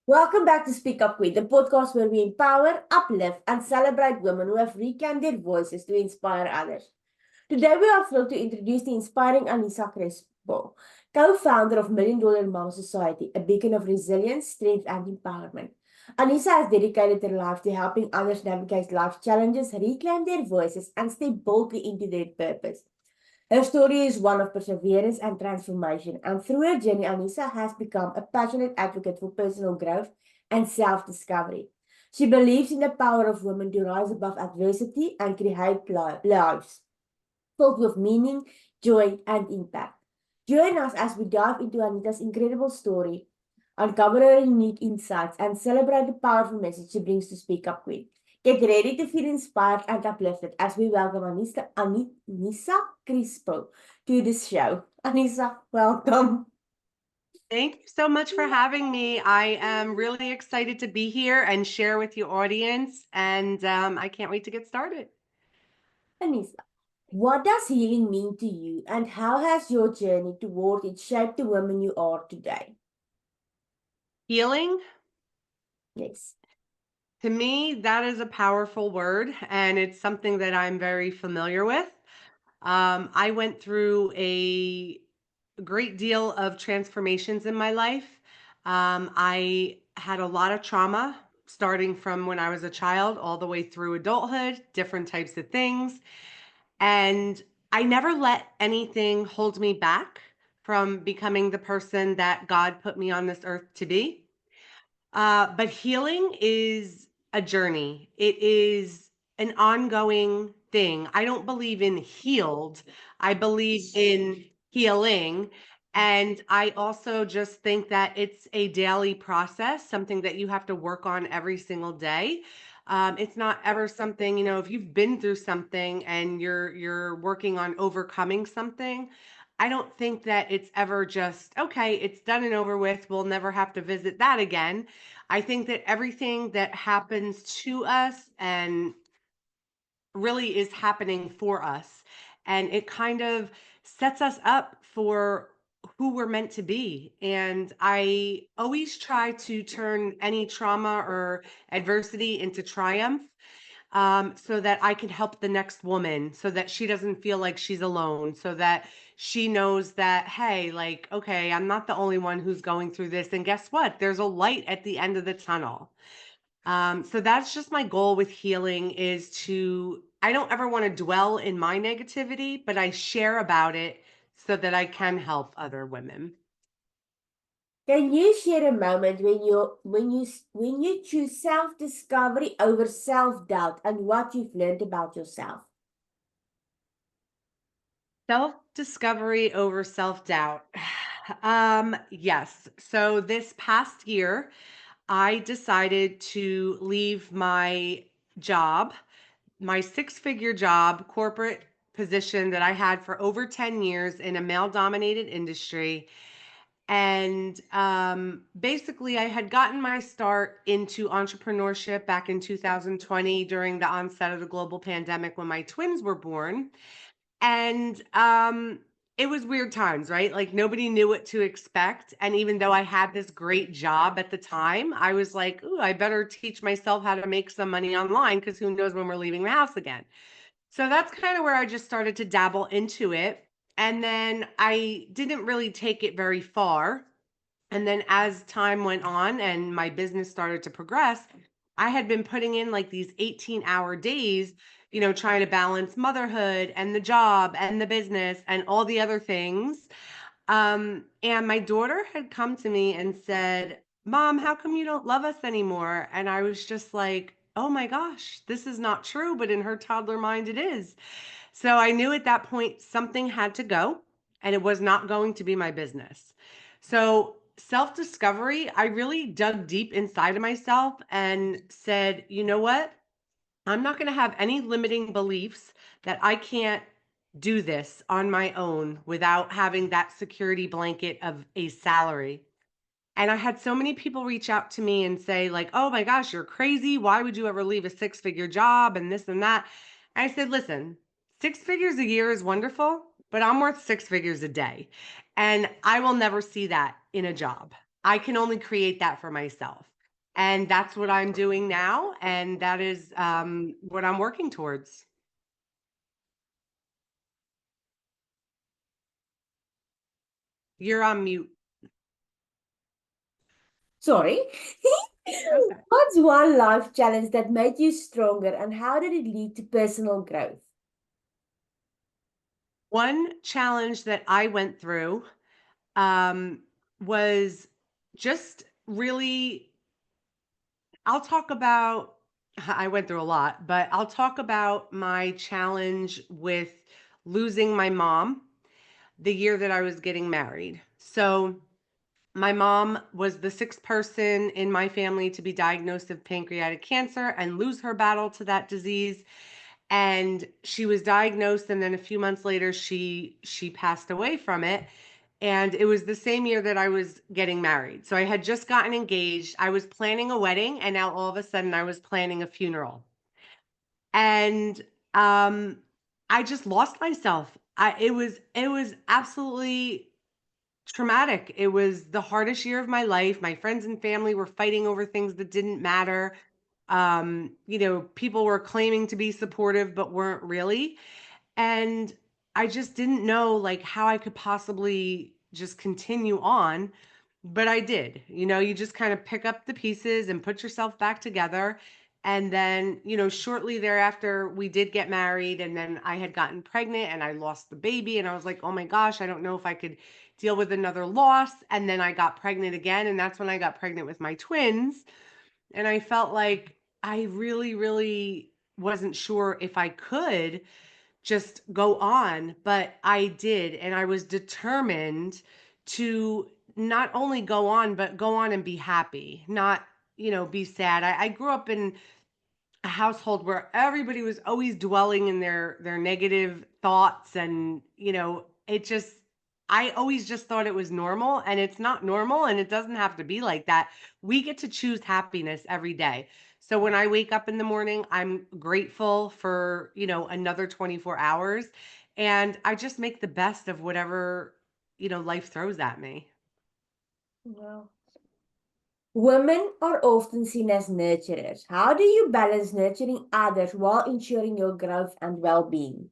Welcome back to Speak Up Queen, the podcast where we empower, uplift, and celebrate women who have reclaimed their voices to inspire others. Today, we are thrilled to introduce the inspiring Anisa Crespo, co-founder of Million Dollar Mom Society, a beacon of resilience, strength, and empowerment. Anisa has dedicated her life to helping others navigate life's challenges, reclaim their voices, and step boldly into their purpose. Her story is one of perseverance and transformation, and through her journey, Anisa has become a passionate advocate for personal growth and self discovery. She believes in the power of women to rise above adversity and create lives filled with meaning, joy, and impact. Join us as we dive into Anita's incredible story, uncover her unique insights, and celebrate the powerful message she brings to Speak Up Queen. Get ready to feel inspired and uplifted as we welcome Anisa Crespo to this show. Anisa, welcome. Thank you so much for having me. I am really excited to be here and share with your audience, and I can't wait to get started. Anisa, what does healing mean to you, and how has your journey toward it shaped the woman you are today? Healing, Yes. to me, that is a powerful word, and it's something that I'm very familiar with. I went through a great deal of transformations in my life. I had a lot of trauma starting from when I was a child all the way through adulthood, different types of things. And I never let anything hold me back from becoming the person that God put me on this earth to be. But healing is a journey. It is an ongoing thing. I don't believe in healed. I believe in healing. And I also just think that it's a daily process, something that you have to work on every single day. It's not ever something, if you've been through something and you're working on overcoming something, I don't think that it's ever just, okay, it's done and over with. We'll never have to visit that again. I think that everything that happens to us and really is happening for us. And it kind of sets us up for who we're meant to be. And I always try to turn any trauma or adversity into triumph, so that I can help the next woman, so that she doesn't feel like she's alone, so that she knows that, hey, like, okay, I'm not the only one who's going through this. And guess what? There's a light at the end of the tunnel. So that's just my goal with healing is I don't ever want to dwell in my negativity, but I share about it so that I can help other women. Can you share a moment when you choose self-discovery over self-doubt and what you've learned about yourself? Self discovery over self doubt. Yes. So this past year, I decided to leave my job, my six-figure job, corporate position that I had for over 10 years in a male-dominated industry. And basically, I had gotten my start into entrepreneurship back in 2020 during the onset of the global pandemic when my twins were born. And it was weird times, right? Like nobody knew what to expect. And even though I had this great job at the time, I was like, ooh, I better teach myself how to make some money online because who knows when we're leaving the house again. So that's kind of where I just started to dabble into it. And then I didn't really take it very far. And then as time went on and my business started to progress, I had been putting in like these 18-hour days, trying to balance motherhood and the job and the business and all the other things. And my daughter had come to me and said, Mom, how come you don't love us anymore? And I was just like, oh my gosh, this is not true. But in her toddler mind, it is. So I knew at that point something had to go and it was not going to be my business. So self discovery, I really dug deep inside of myself and said, you know what? I'm not going to have any limiting beliefs that I can't do this on my own without having that security blanket of a salary. And I had so many people reach out to me and say, like, oh my gosh, you're crazy. Why would you ever leave a six-figure job and this and that? And I said, listen, 6 figures a year is wonderful, but I'm worth 6 figures a day. And I will never see that in a job. I can only create that for myself. And that's what I'm doing now. And that is what I'm working towards. You're on mute. Sorry. Okay. What's one life challenge that made you stronger and how did it lead to personal growth? One challenge that I went through um, was just really, I'll talk about, I went through a lot, but I'll talk about my challenge with losing my mom the year that I was getting married. So, my mom was the sixth person in my family to be diagnosed with pancreatic cancer and lose her battle to that disease. And she was diagnosed, and then a few months later she passed away from it. And it was the same year that I was getting married. So I had just gotten engaged. I was planning a wedding, and now all of a sudden I was planning a funeral. And um I just lost myself. It was absolutely traumatic. It was the hardest year of my life. My friends and family were fighting over things that didn't matter. People were claiming to be supportive but weren't really. And I just didn't know like how I could possibly just continue on, but I did. You just kind of pick up the pieces and put yourself back together. And then, shortly thereafter, we did get married. And then I had gotten pregnant and I lost the baby. And I was like, oh my gosh, I don't know if I could deal with another loss. And then I got pregnant again. And that's when I got pregnant with my twins. And I felt like I really, really wasn't sure if I could just go on, but I did. And I was determined to not only go on, but go on and be happy, not, be sad. I grew up in a household where everybody was always dwelling in their negative thoughts, and it just, I always just thought it was normal, and it's not normal, and it doesn't have to be like that. We get to choose happiness every day. So when I wake up in the morning, I'm grateful for another 24 hours, and I just make the best of whatever life throws at me. Wow. Women are often seen as nurturers. How do you balance nurturing others while ensuring your growth and well-being?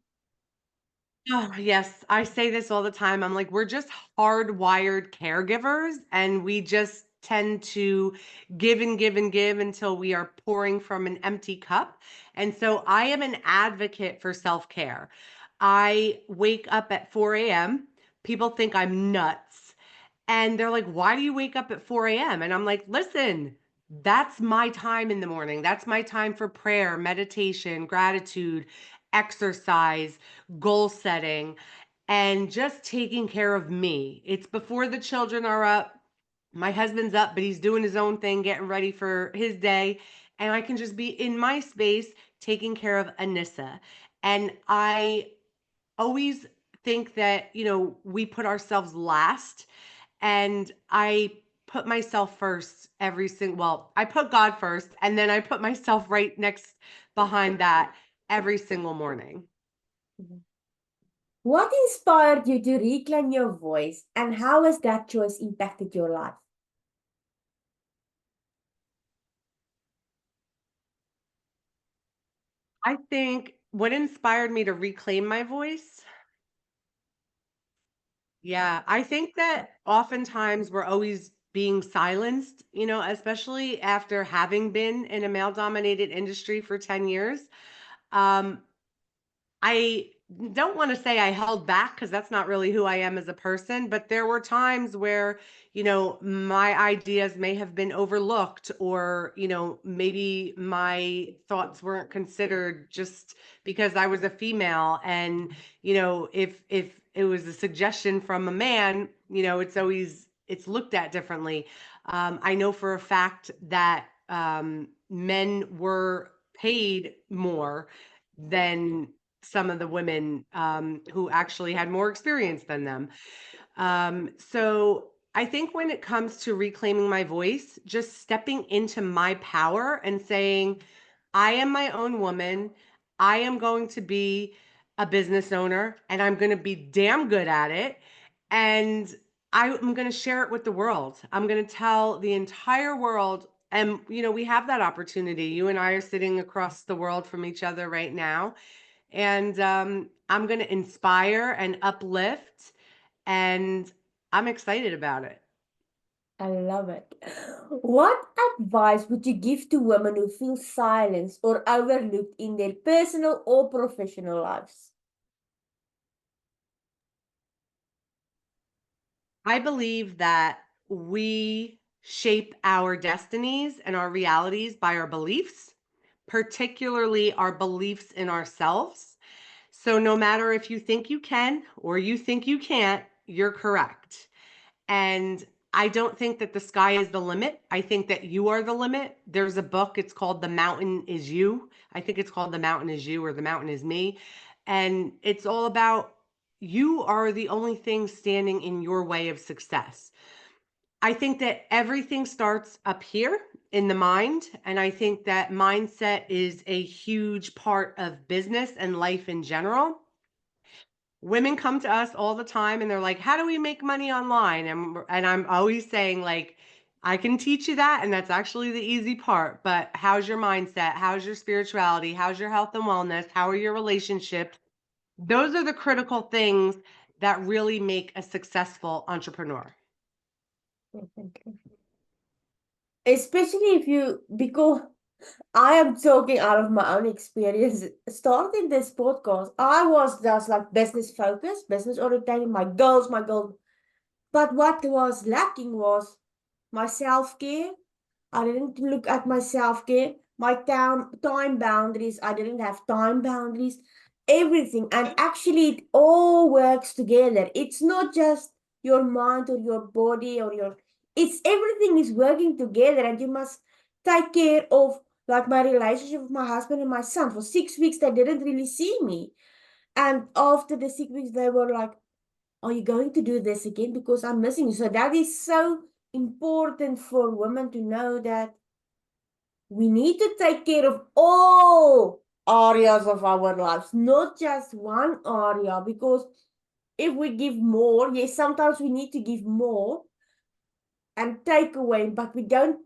Oh, yes. I say this all the time. I'm like, we're just hardwired caregivers, and we just tend to give and give and give until we are pouring from an empty cup. And so I am an advocate for self care. I wake up at 4 a.m. People think I'm nuts. And they're like, why do you wake up at 4 a.m.? And I'm like, listen, that's my time in the morning. That's my time for prayer, meditation, gratitude, exercise, goal setting, and just taking care of me. It's before the children are up. My husband's up, but he's doing his own thing, getting ready for his day. And I can just be in my space taking care of Anissa. And I always think that, we put ourselves last, and I put myself first every single, well, I put God first, and then I put myself right next behind that every single morning. Mhm. What inspired you to reclaim your voice, and how has that choice impacted your life? I think what inspired me to reclaim my voice, yeah, I think that oftentimes we're always being silenced, especially after having been in a male dominated industry for 10 years. Um, I don't want to say I held back because that's not really who I am as a person, but there were times where, my ideas may have been overlooked, or, maybe my thoughts weren't considered just because I was a female. And, if it was a suggestion from a man, it's looked at differently. I know for a fact that men were paid more than some of the women who actually had more experience than them. So I think when it comes to reclaiming my voice, just stepping into my power and saying, I am my own woman. I am going to be a business owner, and I'm going to be damn good at it. And I'm going to share it with the world. I'm going to tell the entire world And, we have that opportunity. You and I are sitting across the world from each other right now. And I'm going to inspire and uplift. And I'm excited about it. I love it. What advice would you give to women who feel silenced or overlooked in their personal or professional lives? I believe that we shape our destinies and our realities by our beliefs, particularly our beliefs in ourselves. So, no matter if you think you can or you think you can't, you're correct. And I don't think that the sky is the limit. I think that you are the limit. There's a book, it's called The Mountain Is You. I think it's called The Mountain Is You or The Mountain Is Me. And it's all about you are the only thing standing in your way of success. I think that everything starts up here in the mind. And I think that mindset is a huge part of business and life in general. Women come to us all the time and they're like, how do we make money online? And I'm always saying, like, I can teach you that. And that's actually the easy part. But how's your mindset? How's your spirituality? How's your health and wellness? How are your relationships? Those are the critical things that really make a successful entrepreneur. Especially if you, because I am talking out of my own experience. Starting this podcast, I was just like business focused, business oriented, my goals, my goals. But what was lacking was my self care. I didn't look at my self care, my time boundaries. I didn't have time boundaries, everything. And actually, it all works together. It's not just your mind or your body or it's everything is working together. And you must take care of, like, my relationship with my husband and my son. For 6 weeks, they didn't really see me. And after the 6 weeks, they were like, are you going to do this again? Because I'm missing you. So that is so important for women to know that we need to take care of all areas of our lives, not just one area. Because if we give more, yes, sometimes we need to give more and take away, but we don't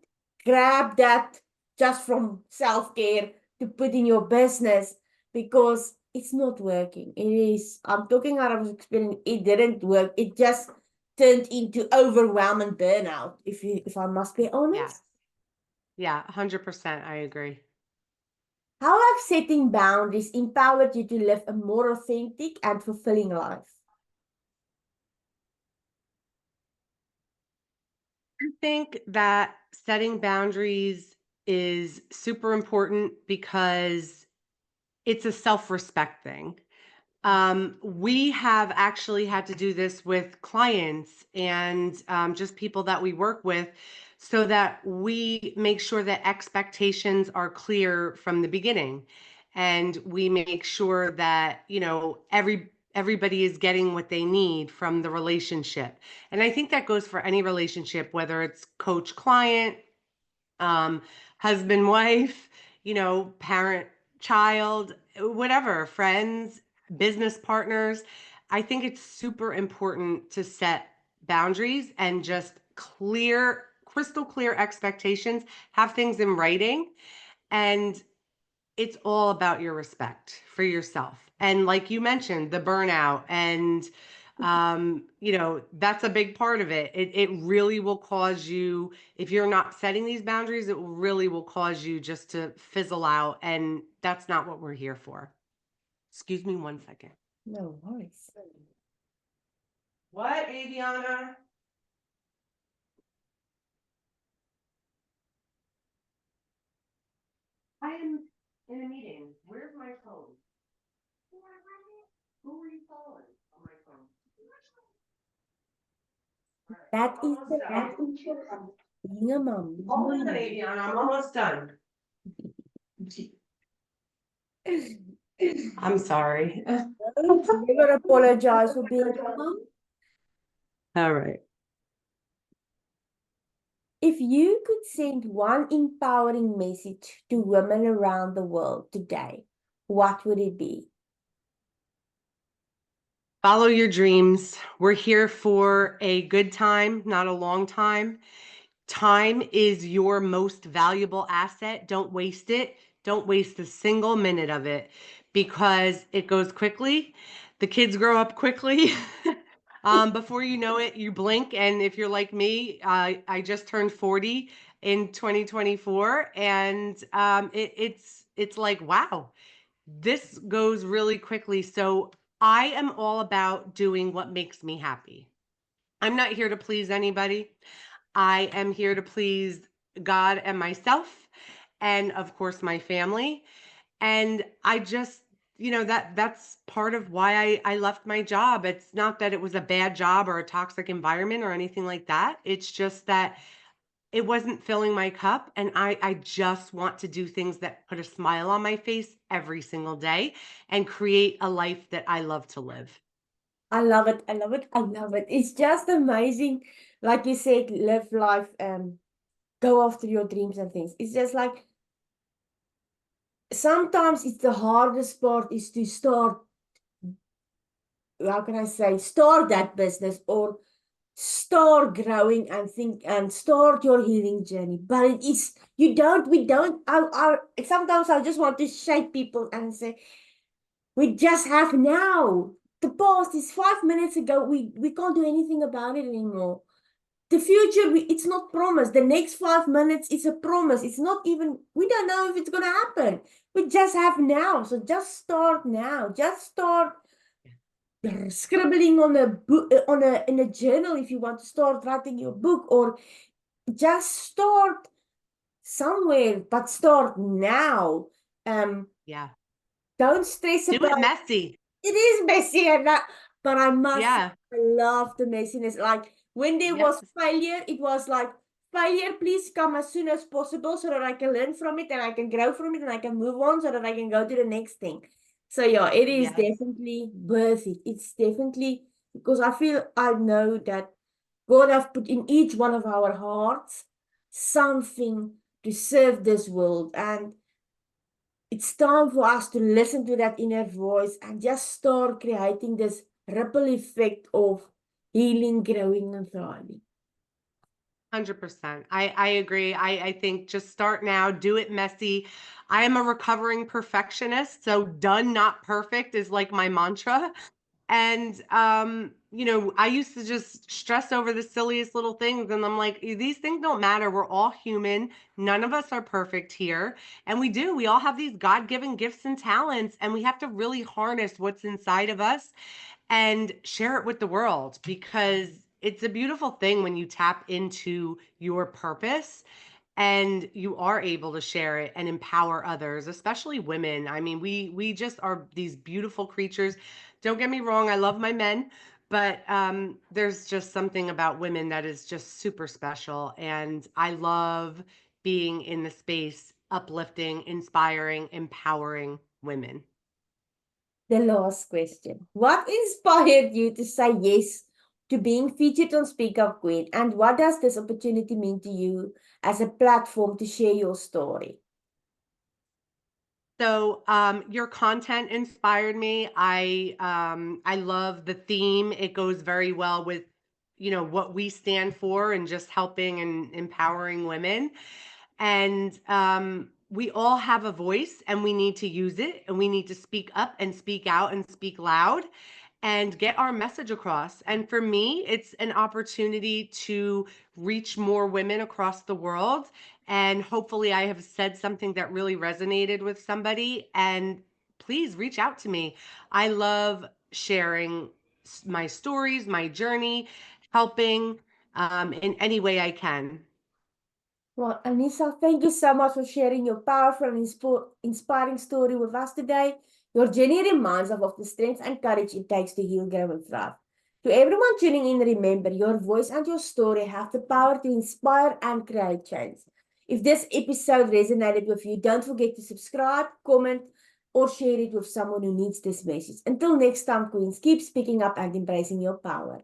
grab that just from self-care to put in your business because it's not working. It is, I'm talking out of experience, it didn't work. It just turned into overwhelming burnout, if I must be Yeah. honest. Yeah, 100%. I agree. How have setting boundaries empowered you to live a more authentic and fulfilling life? I think that setting boundaries is super important because it's a self-respect thing. We have actually had to do this with clients and just people that we work with so that we make sure that expectations are clear from the beginning. And we make sure that, everybody is getting what they need from the relationship. And I think that goes for any relationship, whether it's coach client, um, husband, wife, parent, child, whatever, friends, business partners. I think it's super important to set boundaries and just crystal clear expectations, have things in writing. And it's all about your respect for yourself. And like you mentioned, the burnout and that's a big part of it. It really will cause you, if you're not setting these boundaries, it really will cause you just to fizzle out. And that's not what we're here for. Excuse me 1 second. No worries. What, Aviana? I am in a meeting. Where's my phone? Who are you calling on my phone? That is Almost the done. being a mom. Hold on, Aviana. I'm almost done. I'm sorry. Never apologize for being a mom. All right. If you could send one empowering message to women around the world today, what would it be? Follow your dreams. We're here for a good time, not a long time. Time is your most valuable asset. Don't waste it. Don't waste a single minute of it because it goes quickly. The kids grow up quickly. Before you know it, you blink. And if you're like me, I just turned 40 in 2024, and it's like, wow, this goes really quickly. So I am all about doing what makes me happy. I'm not here to please anybody. I am here to please God and myself, and of course my family. And I just, that's part of why I left my job. It's not that it was a bad job or a toxic environment or anything like that. It's just that it wasn't filling my cup, and I just want to do things that put a smile on my face every single day and create a life that I love to live. I love it. I love it. I love it. It's just amazing. Like you said, live life, go after your dreams and things. It's just like sometimes it's the hardest part is to start, how can I say, start that business or start growing and think and start your healing journey. But it is, we don't, sometimes I just want to shake people and say, we just have now. The past is 5 minutes ago. We can't do anything about it anymore. The future, it's not promised. The next 5 minutes is a promise. It's not even, we don't know if it's going to happen. We just have now. So just start now. Just start scribbling on a book, in a journal if you want to start writing your book, or just start somewhere, but start now. Um, Yeah. don't stress Do it about messy. it is messy and that, but I must say, Yeah. I love the messiness. Like when there was Yes. failure, it was like, failure, please come as soon as possible so that I can learn from it and I can grow from it and I can move on so that I can go to the next thing. So yeah, it is Yes. definitely worth it. It's definitely because I know that God have put in each one of our hearts something to serve this world. And it's time for us to listen to that inner voice and just start creating this ripple effect of healing, growing, and thriving. 100%. I agree. I think just start now, do it messy. I am a recovering perfectionist, so done, not perfect is like my mantra. And I used to just stress over the silliest little things, and I'm like, these things don't matter. We're all human. None of us are perfect here. And we all have these God-given gifts and talents, and we have to really harness what's inside of us and share it with the world, because it's a beautiful thing when you tap into your purpose and you are able to share it and empower others, especially women. I mean, we just are these beautiful creatures. Don't get me wrong, I love my men, but there's just something about women that is just super special, and I love being in the space uplifting, inspiring, empowering women. The last question. What inspired you to say yes to being featured on Speak Up Queen? And what does this opportunity mean to you as a platform to share your story? So, your content inspired me. I love the theme. It goes very well with, what we stand for and just helping and empowering women. And we all have a voice, and we need to use it, and we need to speak up and speak out and speak loud and get our message across. And for me, it's an opportunity to reach more women across the world. And hopefully, I have said something that really resonated with somebody. And please reach out to me. I love sharing my stories, my journey, helping in any way I can. Well, Anisa, thank you so much for sharing your powerful and inspiring story with us today. Your journey reminds us of the strength and courage it takes to heal, grow, and thrive. To everyone tuning in, remember your voice and your story have the power to inspire and create change. If this episode resonated with you, don't forget to subscribe, comment, or share it with someone who needs this message. Until next time, Queens, keep speaking up and embracing your power.